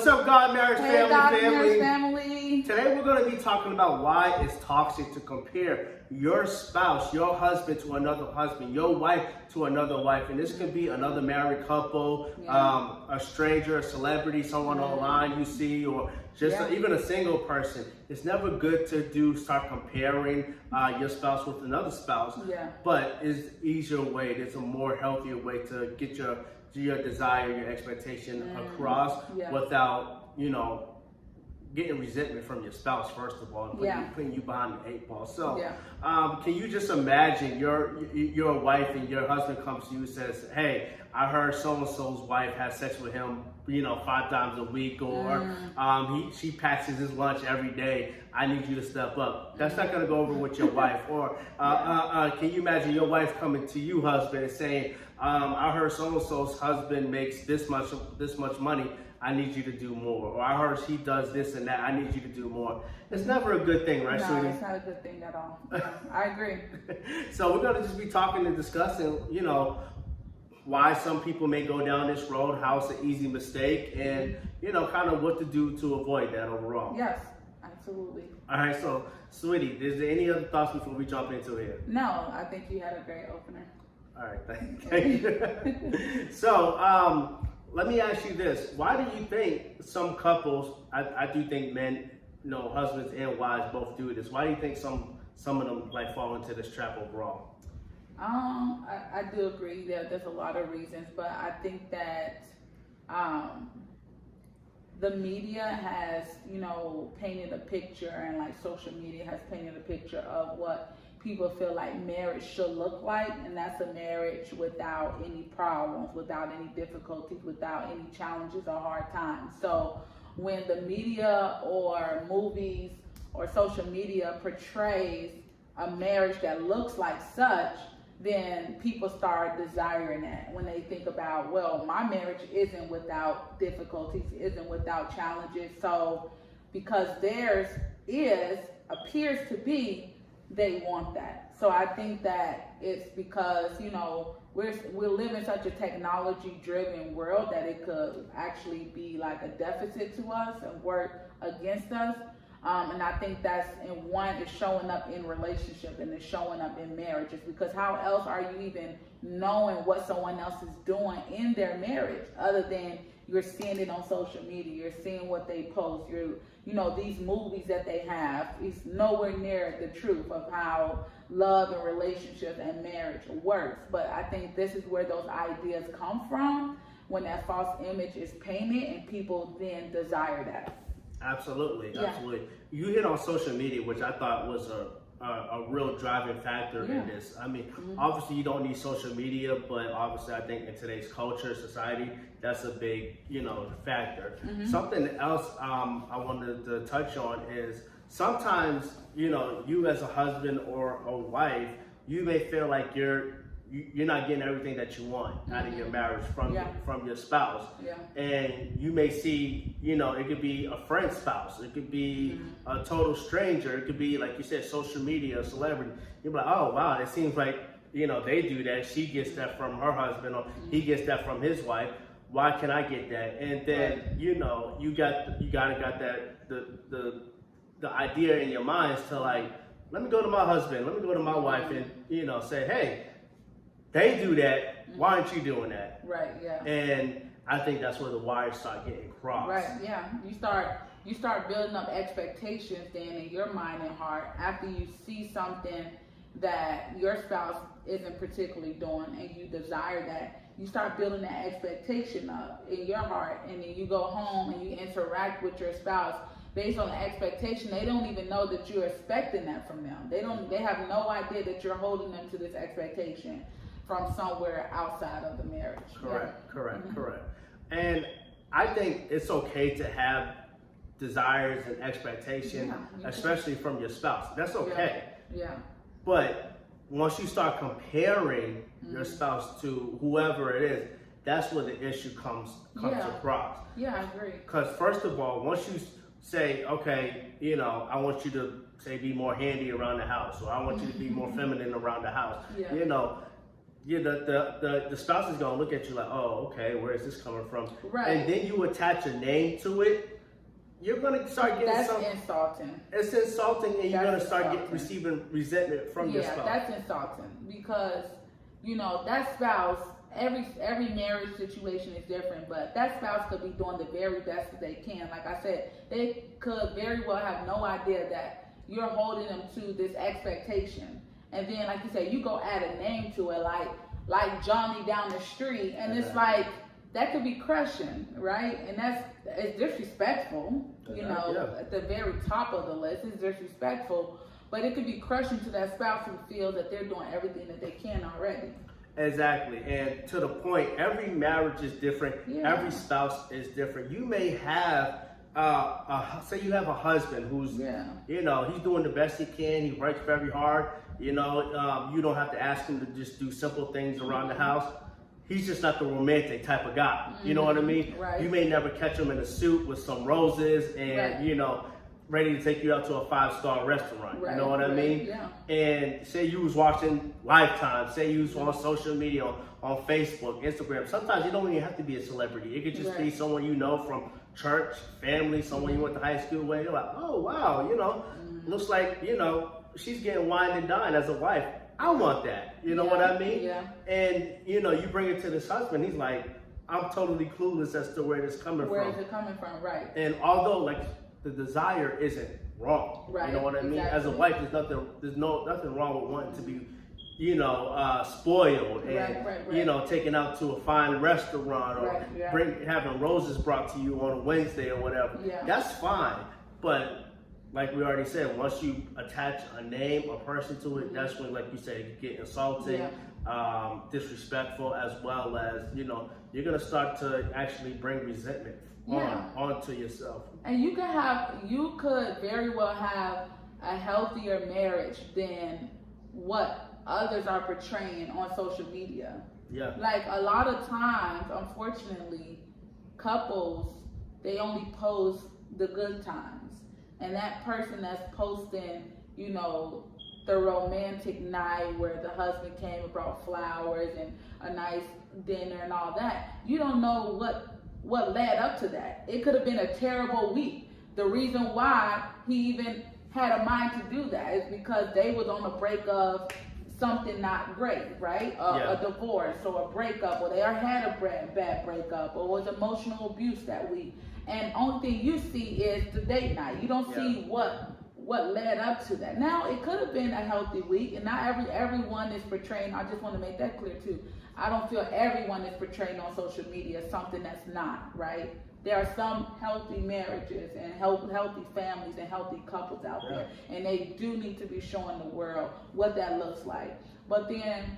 What's up, God Marriage Hey, God Marriage Family. Today we're going to be talking about why it's toxic to compare your spouse, your husband to another husband, your wife to another wife. And this could be another married couple, a stranger, a celebrity, someone online you see, or just even a single person. It's never good to start comparing your spouse with another spouse. But it's an easier way. There's a more healthier way to get your desire, your expectation across without, getting resentment from your spouse, first of all, and putting you behind the eight ball. So can you just imagine your wife and your husband comes to you and says, hey, I heard so-and-so's wife has sex with him, 5 times a week, or she packs his lunch every day. I need you to step up. That's not going to go over with your wife. Or can you imagine your wife coming to you, husband, and saying, I heard so-and-so's husband makes this much money. I need you to do more. Or I heard she does this and that. I need you to do more. It's never a good thing, right, sweetie? No, it's not a good thing at all. I agree. So we're going to just be talking and discussing, why some people may go down this road, how it's an easy mistake, and, kind of what to do to avoid that overall. Yes, absolutely. All right, so, sweetie, is there any other thoughts before we jump into it? No, I think you had a great opener. All right, thank you. So, let me ask you this. Why do you think some couples, I do think men, husbands and wives both do this. Why do you think some of them fall into this trap overall? I do agree that there's a lot of reasons, but I think that the media has, painted a picture, and social media has painted a picture of what people feel like marriage should look like, and that's a marriage without any problems, without any difficulties, without any challenges or hard times. So when the media or movies or social media portrays a marriage that looks like such, then people start desiring that when they think about, well, my marriage isn't without difficulties, isn't without challenges. So because theirs appears to be, they want that. So I think that it's because, we live in such a technology-driven world that it could actually be like a deficit to us and work against us. And I think that's, it's showing up in relationship and it's showing up in marriages, because how else are you even knowing what someone else is doing in their marriage other than you're seeing it on social media, you're seeing what they post, these movies that they have is nowhere near the truth of how love and relationship and marriage works. But I think this is where those ideas come from, when that false image is painted and people then desire that. Absolutely. You hit on social media, which I thought was a real driving factor in this. I mean, obviously you don't need social media, but obviously I think in today's culture, society, that's a big, factor. Something else I wanted to touch on is sometimes, you as a husband or a wife, you may feel like you're not getting everything that you want out of your marriage from your spouse. And you may see, it could be a friend's spouse, it could be a total stranger, it could be, like you said, social media, a celebrity. You're like, oh wow, it seems like, they do that, she gets that from her husband, or he gets that from his wife. Why can I get that? And then, you gotta got that, the idea in your mind is to let me go to my husband, let me go to my wife and, say, hey, they do that, why aren't you doing that? Right, yeah. And I think that's where the wires start getting crossed. Right, yeah. You start building up expectations then in your mind and heart after you see something that your spouse isn't particularly doing and you desire that. You start building that expectation up in your heart, and then you go home and you interact with your spouse based on the expectation. They don't even know that you're expecting that from them. They have no idea that you're holding them to this expectation from somewhere outside of the marriage. Correct. And I think it's okay to have desires and expectations, especially from your spouse. That's okay. But once you start comparing your spouse to whoever it is, that's where the issue comes across. Yeah, I agree. Because first of all, once you say, okay, I want you to say be more handy around the house, or I want you to be more feminine around the house, the spouse is gonna look at you like, oh, okay, where is this coming from? Right. And then you attach a name to it. You're gonna start getting That's insulting. It's insulting, and you're gonna start insulting. receiving resentment from your spouse. Yeah, that's insulting because that spouse. Every marriage situation is different, but that spouse could be doing the very best that they can. Like I said, they could very well have no idea that you're holding them to this expectation. And then, like you said, you go add a name to it, like Johnny down the street, and it's like that could be crushing, right? And it's disrespectful. At the very top of the list, it's disrespectful. But it could be crushing to that spouse who feels that they're doing everything that they can already. Exactly, and to the point, every marriage is different. Yeah. Every spouse is different. You may have, say you have a husband who's, he's doing the best he can. He works very hard. You don't have to ask him to just do simple things around the house. He's just not the romantic type of guy. You know what I mean? Right. You may never catch him in a suit with some roses and, ready to take you out to a 5-star restaurant. Right, you know what I mean? Yeah. And say you was watching Lifetime, say you was on social media, on Facebook, Instagram. Sometimes you don't even have to be a celebrity. It could just be someone you know from church, family, someone you went to high school with. You're like, oh wow, looks like, she's getting wine and dine as a wife. I want that. You know what I mean? Yeah. And you bring it to this husband, he's like, I'm totally clueless as to where this coming from. Where is it coming from? Right. And although the desire isn't wrong. Right. You know what I mean? Exactly. As a wife, there's nothing wrong with wanting to be, spoiled and taken out to a fine restaurant or having roses brought to you on a Wednesday or whatever. Yeah. That's fine. But like we already said, once you attach a name, a person to it, that's when, like you said, it get insulting, disrespectful, as well as you're gonna start to actually bring resentment onto yourself. And you could very well have a healthier marriage than what others are portraying on social media. Yeah. Like a lot of times, unfortunately, couples, they only post the good times. And that person that's posting, the romantic night where the husband came and brought flowers and a nice dinner and all that, you don't know what led up to that. It could have been a terrible week. The reason why he even had a mind to do that is because they was on the brink of something not great, right? A divorce or a breakup, or they had a bad breakup, or was emotional abuse that week. And only thing you see is the date night. You don't see what led up to that. Now, it could have been a healthy week, and not everyone is portraying. I just want to make that clear too. I don't feel everyone is portraying on social media something that's not, right? There are some healthy marriages and healthy families and healthy couples out there, and they do need to be showing the world what that looks like. But then,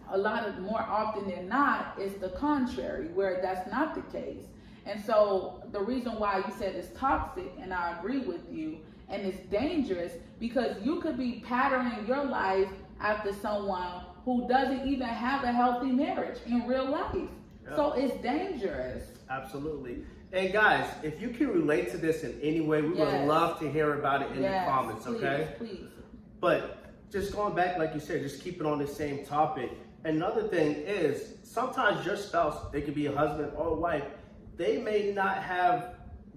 more often than not, it's the contrary, where that's not the case. And so the reason why you said it's toxic, and I agree with you, and it's dangerous, because you could be patterning your life after someone who doesn't even have a healthy marriage in real life. Yeah. So it's dangerous. Absolutely. And guys, if you can relate to this in any way, we would love to hear about it in the comments, okay? Please. But just going back, like you said, just keep it on the same topic. Another thing is, sometimes your spouse, they could be a husband or a wife, they may not have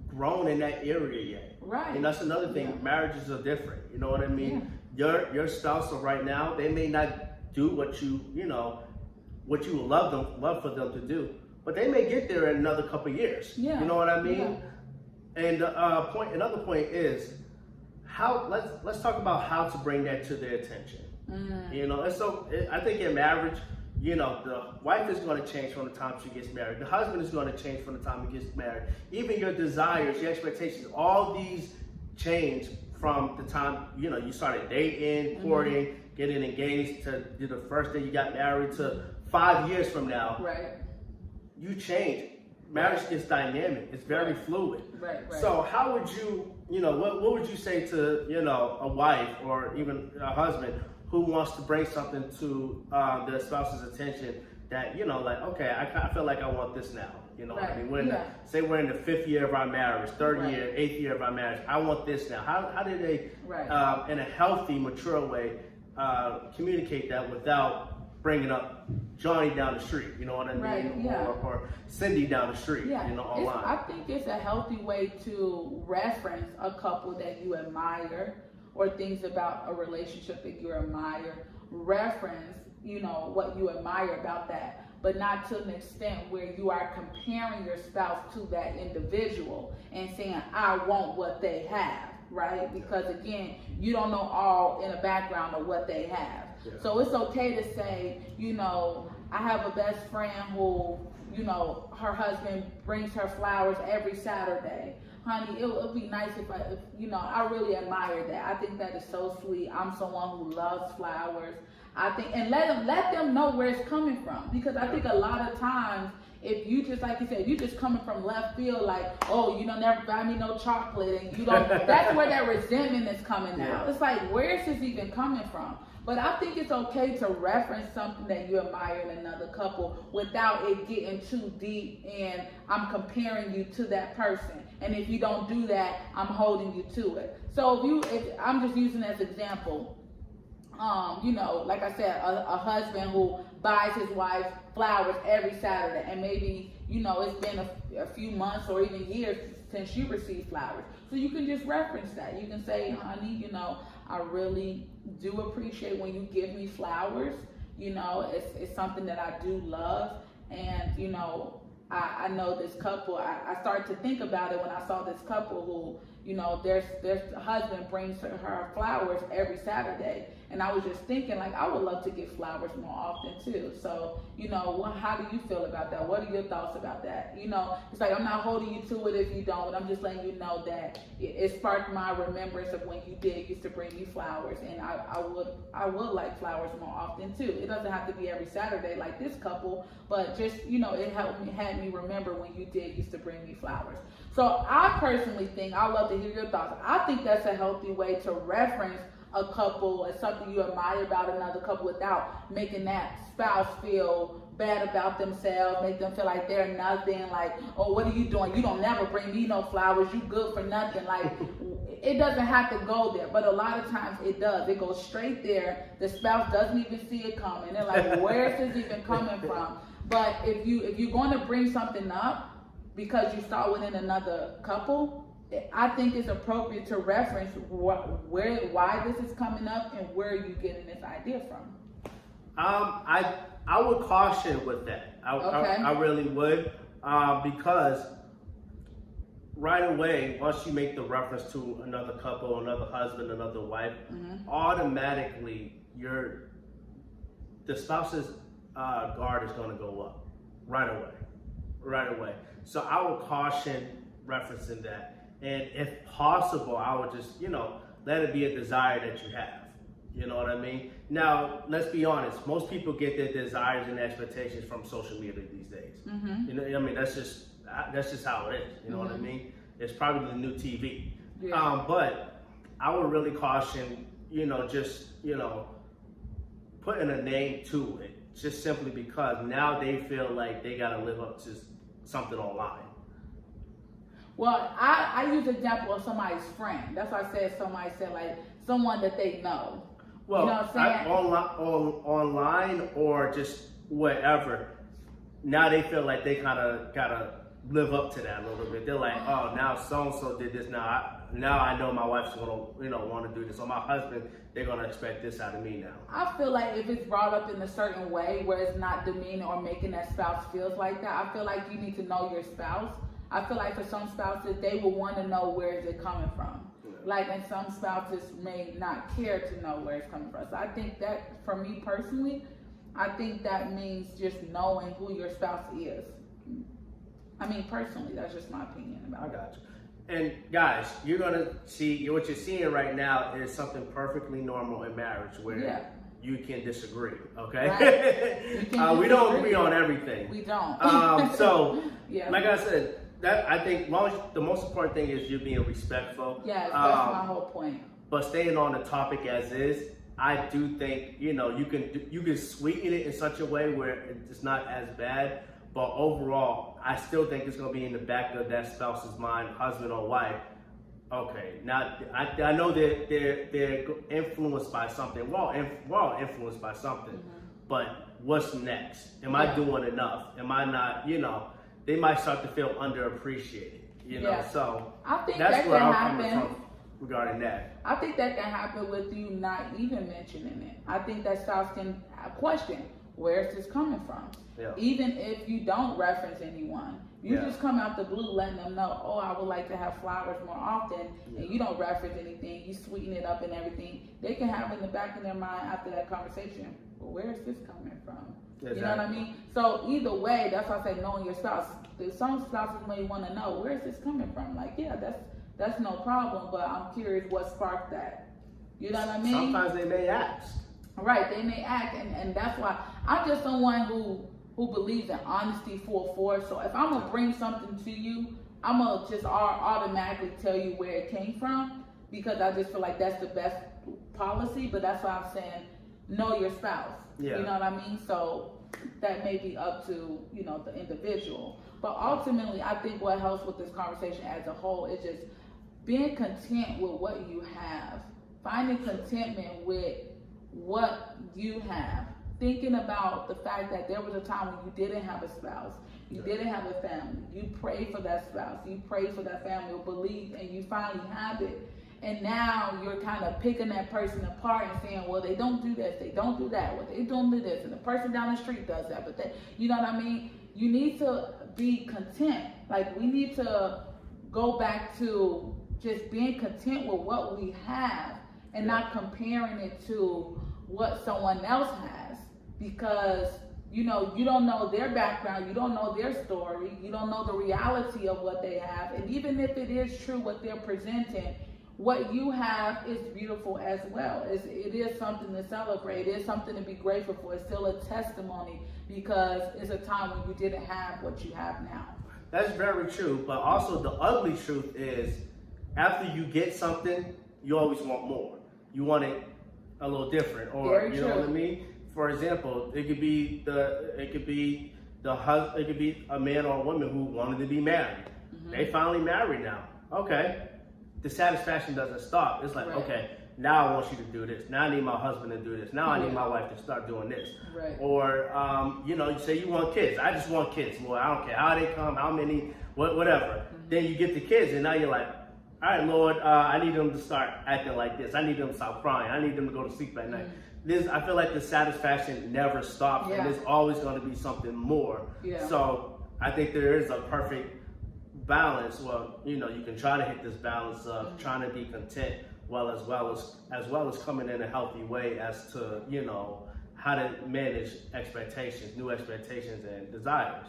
grown in that area yet. Right. And that's another thing. Yeah. Marriages are different. You know what I mean? Yeah. Your spouse right now, they may not do what you would love for them to do. But they may get there in another couple of years. Yeah. You know what I mean? Yeah. And another point is let's talk about how to bring that to their attention. Mm. And so I think in marriage, the wife is going to change from the time she gets married. The husband is going to change from the time he gets married. Even your desires, your expectations, all these change from the time, you started dating, courting, getting engaged, to the first day you got married, to 5 years from now. Right. You change. Marriage is dynamic. It's very fluid. Right. So how would you, what would you say to, a wife or even a husband who wants to bring something to their spouse's attention that, okay, I feel like I want this now. I mean, say we're in the 5th year of our marriage, 3rd year, 8th year of our marriage. I want this now. How do they, in a healthy, mature way, communicate that without bringing up Johnny down the street, you know what I mean? Right, yeah. Or Cindy down the street, Yeah, you know, online. I think it's a healthy way to reference a couple that you admire or things about a relationship that you admire. Reference, you know, what you admire about that, but not to an extent where you are comparing your spouse to that individual and saying, I want what they have, right? Because again, you don't know all in the background of what they have. Yeah. So it's okay to say, you know, I have a best friend who, you know, her husband brings her flowers every Saturday. Honey, it would be nice if you know, I really admire that. I think that is so sweet. I'm someone who loves flowers. I think, and let them know where it's coming from. Because I think a lot of times, if you just, like you said, you just coming from left field, like, oh, you don't never buy me no chocolate, and you don't, that's where that resentment is coming out. It's like, where is this even coming from? But I think it's okay to reference something that you admire in another couple without it getting too deep and I'm comparing you to that person. And if you don't do that, I'm holding you to it. So if I'm just using as an example, you know, like I said, a husband who buys his wife flowers every Saturday, and maybe, you know, it's been a few months or even years since you received flowers. So you can just reference that. You can say, honey, you know, I really do appreciate when you give me flowers. You know, it's something that I do love. And, you know, I know this couple, I started to think about it when I saw this couple who, you know, their husband brings her flowers every Saturday. And I was just thinking, like, I would love to get flowers more often too. So, you know, how do you feel about that? What are your thoughts about that? You know, it's like, I'm not holding you to it if you don't. I'm just letting you know that it sparked my remembrance of when you used to bring me flowers. And I would like flowers more often too. It doesn't have to be every Saturday like this couple, but just, you know, it had me remember when you used to bring me flowers. So I personally think, I'd love to hear your thoughts. I think that's a healthy way to reference a couple as something you admire about another couple without making that spouse feel bad about themselves, make them feel like they're nothing, like, oh, what are you doing? You don't never bring me no flowers, you good for nothing. Like, it doesn't have to go there, but a lot of times it does. It goes straight there. The spouse doesn't even see it coming. They're like, where is this even coming from? But if you're going to bring something up because you saw within another couple, I think it's appropriate to reference why this is coming up and where you're getting this idea from. I would caution with that. I really would, because right away, once you make the reference to another couple, another husband, another wife, automatically the spouse's guard is going to go up right away. So I would caution referencing that. And if possible, I would just, you know, let it be a desire that you have. You know what I mean? Now, let's be honest. Most people get their desires and expectations from social media these days. You know, I mean, that's just how it is. You know what I mean? It's probably the new TV. Yeah. But I would really caution, you know, just, you know, putting a name to it, just simply because now they feel like they got to live up to something online. Well, I use an example of somebody's friend. That's why I said somebody said, like, someone that they know. Well, you know what I'm saying? Online or just whatever. Now they feel like they kind of gotta live up to that a little bit. They're like, oh, now so and so did this. Now I know my wife's gonna, you know, want to do this. Or my husband, they're gonna expect this out of me now. I feel like if it's brought up in a certain way where it's not demeaning or making that spouse feels like that, I feel like you need to know your spouse. I feel like for some spouses, they will want to know where is it coming from. Yeah. Like, and some spouses may not care to know where it's coming from. So I think that, for me personally, I think that means just knowing who your spouse is. I mean, personally, that's just my opinion about it. I got you. And guys, you're gonna see, what you're seeing right now is something perfectly normal in marriage where you can disagree, okay? Right. We don't agree on everything. We don't. So, like I said, that I think the most important thing is you being respectful. Yeah, that's my whole point. But staying on the topic as is, I do think, you know, you can sweeten it in such a way where it's not as bad. But overall, I still think it's going to be in the back of that spouse's mind, husband or wife. Okay, now I know they're influenced by something. We're all influenced by something. But what's next? Am I doing enough? Am I not, they might start to feel underappreciated, so I think that's that where can I'm coming happen from regarding that. I think that can happen with you not even mentioning it. I think that spouse can question, where is this coming from? Yeah. Even if you don't reference anyone, you just come out the blue letting them know, oh, I would like to have flowers more often, and you don't reference anything, you sweeten it up and everything. They can have in the back of their mind after that conversation, well, where is this coming from? Exactly. You know what I mean? So either way, that's why I say knowing your spouse. Some spouses may want to know, where is this coming from? Like, yeah, that's no problem, but I'm curious what sparked that. You know what I mean? Sometimes they may ask. Right, they may act, and that's why I'm just someone who believes in honesty full force. So if I'm gonna bring something to you, I'm gonna just automatically tell you where it came from, because I just feel like that's the best policy. But that's why I'm saying know your spouse. Yeah. You know what I mean? So that may be up to the individual. But ultimately, I think what helps with this conversation as a whole is just being content with what you have, finding contentment with what you have, thinking about the fact that there was a time when you didn't have a spouse, you didn't have a family, you prayed for that spouse, you prayed for that family, or believed, and you finally have it. And now you're kind of picking that person apart and saying, well, they don't do this, they don't do that, well, they don't do this, and the person down the street does that, but you know what I mean? You need to be content. Like, we need to go back to just being content with what we have and not comparing it to what someone else has, because you don't know their background, you don't know their story, you don't know the reality of what they have. And even if it is true what they're presenting, what you have is beautiful as well. It is something to celebrate. It is something to be grateful for. It's still a testimony, because it's a time when you didn't have what you have now. That's very true. But also the ugly truth is, after you get something, you always want more. You want it a little different, or Very you know what I mean. For example, it could be a man or a woman who wanted to be married. Mm-hmm. They finally married now. Okay. The satisfaction doesn't stop. It's like, okay, now I want you to do this. Now I need my husband to do this. Now I need my wife to start doing this. Right. Or, you say you want kids. I just want kids. Well, I don't care how they come, how many, whatever. Mm-hmm. Then you get the kids, and now you're like, all right, Lord, I need them to start acting like this. I need them to stop crying. I need them to go to sleep at night. I feel like the satisfaction never stops, and there's always going to be something more. Yeah. So I think there is a perfect balance. Well, you can try to hit this balance of trying to be content, as well as coming in a healthy way as to how to manage expectations, new expectations and desires.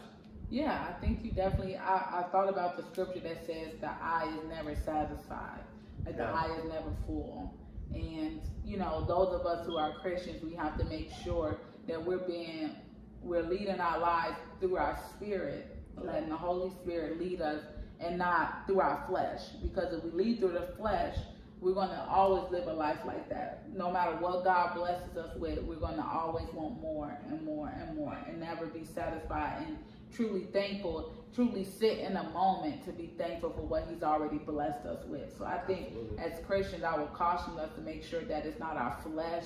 Yeah, I think you definitely. I thought about the scripture that says the eye is never satisfied, like the eye is never full. And those of us who are Christians, we have to make sure that we're leading our lives through our spirit, letting the Holy Spirit lead us, and not through our flesh. Because if we lead through the flesh, we're going to always live a life like that. No matter what God blesses us with, we're going to always want more and more and more, and never be satisfied, and truly thankful, truly sit in a moment to be thankful for what He's already blessed us with. So I think as Christians, I would caution us to make sure that it's not our flesh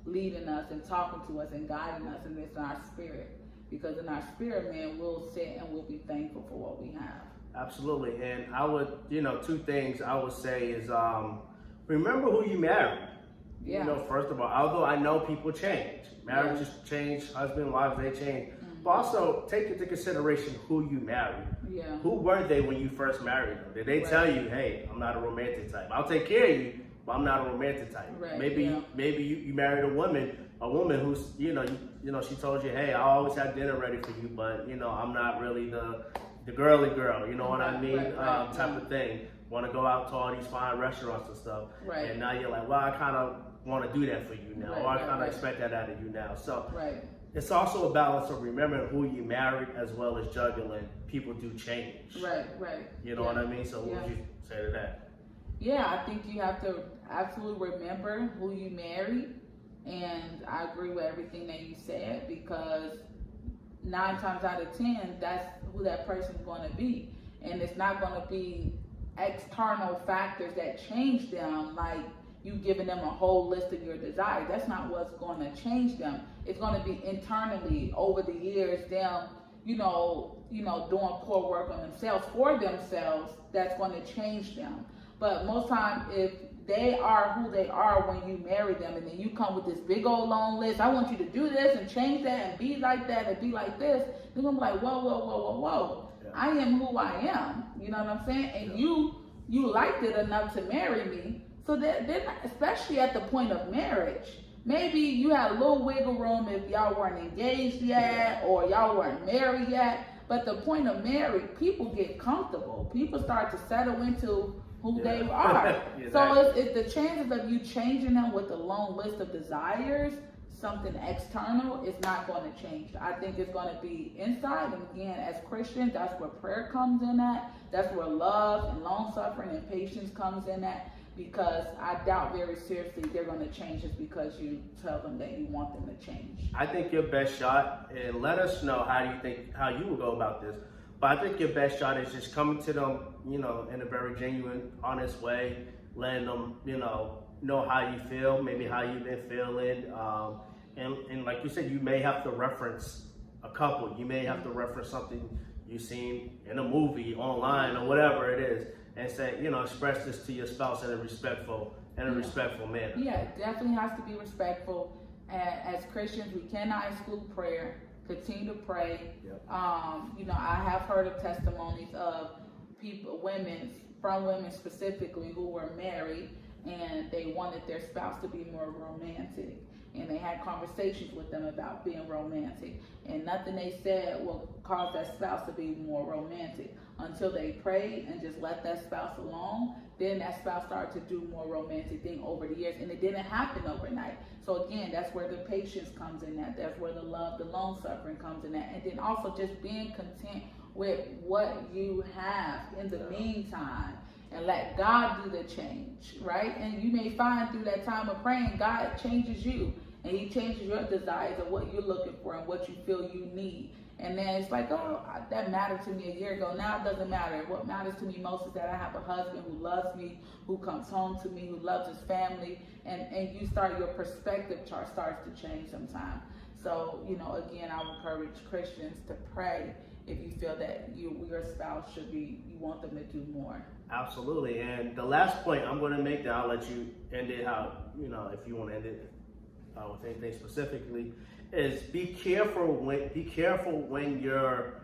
leading us and talking to us and guiding us, and it's in our spirit. Because in our spirit, man, we'll sit and we'll be thankful for what we have. Absolutely. And I would, two things I would say is, remember who you marry. Yeah. First of all, although I know people change, marriages change, husband, wives, they change. But also take into consideration who you married. Yeah. Who were they when you first married them? Did they tell you, hey, I'm not a romantic type. I'll take care of you, but I'm not a romantic type. Right. Maybe you married a woman who's, she told you, hey, I always have dinner ready for you, but I'm not really the girly girl, you know what I mean? Type of thing. Want to go out to all these fine restaurants and stuff. Right. And now you're like, well, I kind of want to do that for you now, or I kind of expect that out of you now. So it's also a balance of remembering who you married, as well as juggling. People do change. Right. You know what I mean? So what would you say to that? Yeah, I think you have to absolutely remember who you married. And I agree with everything that you said, because 9 times out of 10, that's who that person's going to be. And it's not going to be external factors that change them, like you giving them a whole list of your desires. That's not what's going to change them. It's going to be internally over the years, them, doing poor work on themselves for themselves. That's going to change them. But most times, if they are who they are when you marry them, and then you come with this big old long list, I want you to do this and change that and be like that and be like this, they're going to be like, whoa. Yeah. I am who I am. You know what I'm saying? And you liked it enough to marry me. So they're not, especially at the point of marriage, maybe you had a little wiggle room if y'all weren't engaged yet or y'all weren't married yet. But the point of marriage, people get comfortable. People start to settle into who they are. So if the chances of you changing them with a long list of desires, something external, is not going to change. I think it's going to be inside. And again, as Christians, that's where prayer comes in at. That's where love and long suffering and patience comes in at. Because I doubt very seriously they're going to change just because you tell them that you want them to change. I think your best shot, and let us know how you will go about this. But I think your best shot is just coming to them, in a very genuine, honest way, letting them, know how you feel, maybe how you've been feeling. And like you said, you may have to reference a couple. You may have to reference something you've seen in a movie, online, or whatever it is, and say, express this to your spouse in a respectful manner. Yeah, it definitely has to be respectful. As Christians, we cannot exclude prayer. Continue to pray. Yep. I have heard of testimonies of women specifically who were married and they wanted their spouse to be more romantic. And they had conversations with them about being romantic. And nothing they said will cause that spouse to be more romantic. Until they prayed and just let that spouse alone, then that spouse started to do more romantic thing over the years. And it didn't happen overnight. So again, that's where the patience comes in at. That's where the love, the long suffering comes in at. And then also just being content with what you have in the meantime. And let God do the change, right? And you may find through that time of praying, God changes you. And he changes your desires of what you're looking for and what you feel you need. And then it's like, oh, that mattered to me a year ago. Now it doesn't matter. What matters to me most is that I have a husband who loves me, who comes home to me, who loves his family. And your perspective chart starts to change sometimes. So, again, I would encourage Christians to pray if you feel that your spouse you want them to do more. Absolutely. And the last point I'm going to make, that I'll let you end it how, if you want to end it with anything specifically, is be careful when you're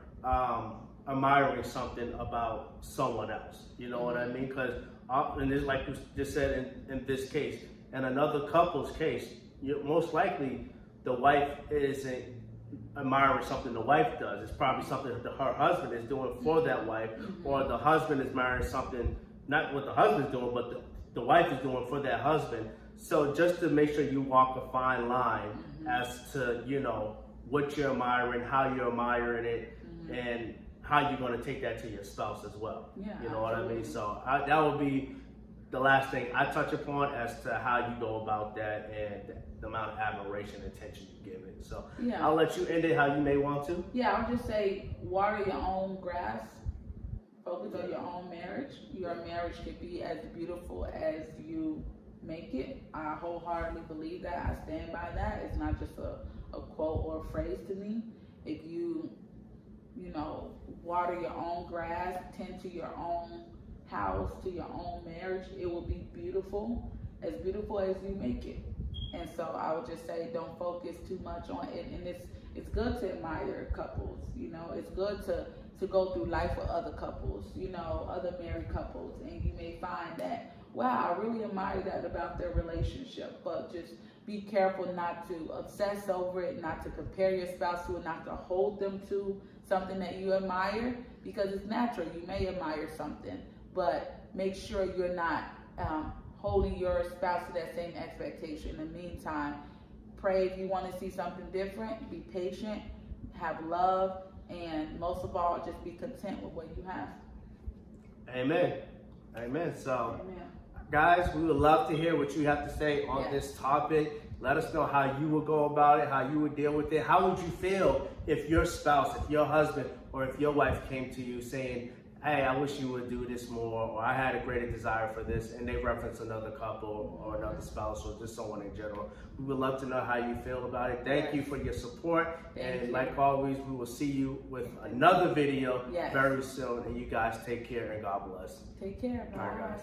admiring something about someone else. You know what I mean? Because, and it's like you just said in this case, in another couple's case, most likely the wife isn't admiring something the wife does. It's probably something that her husband is doing for that wife, or the husband is admiring something, not what the husband's doing, but the wife is doing for that husband. So just to make sure you walk a fine line as to, what you're admiring, how you're admiring it, and how you're going to take that to your spouse as well. Yeah, you know absolutely. what I mean? So that would be the last thing I touch upon as to how you go about that and the amount of admiration and attention you give it. So yeah. I'll let you end it how you may want to. Yeah, I'll just say water your own grass. Focus on your own marriage. Your marriage could be as beautiful as you make it. I wholeheartedly believe that. I stand by that. It's not just a quote or a phrase to me. If you water your own grass, tend to your own house, to your own marriage, it will be beautiful as you make it. And so I would just say, don't focus too much on it. And it's good to admire couples. It's good to go through life with other couples, other married couples, and you may find that, wow, I really admire that about their relationship. But just be careful not to obsess over it, not to compare your spouse to it, not to hold them to something that you admire, because it's natural. You may admire something, but make sure you're not holding your spouse to that same expectation. In the meantime, pray if you want to see something different, be patient, have love, and most of all, just be content with what you have. Amen. So, guys, we would love to hear what you have to say on this topic. Let us know how you would go about it, how you would deal with it. How would you feel if your spouse, if your husband, or if your wife came to you saying, hey, I wish you would do this more, or I had a greater desire for this, and they reference another couple or another spouse or just someone in general. We would love to know how you feel about it. Thank you for your support. And like always, we will see you with another video very soon. And you guys take care and God bless. Take care. Bye. All right, guys.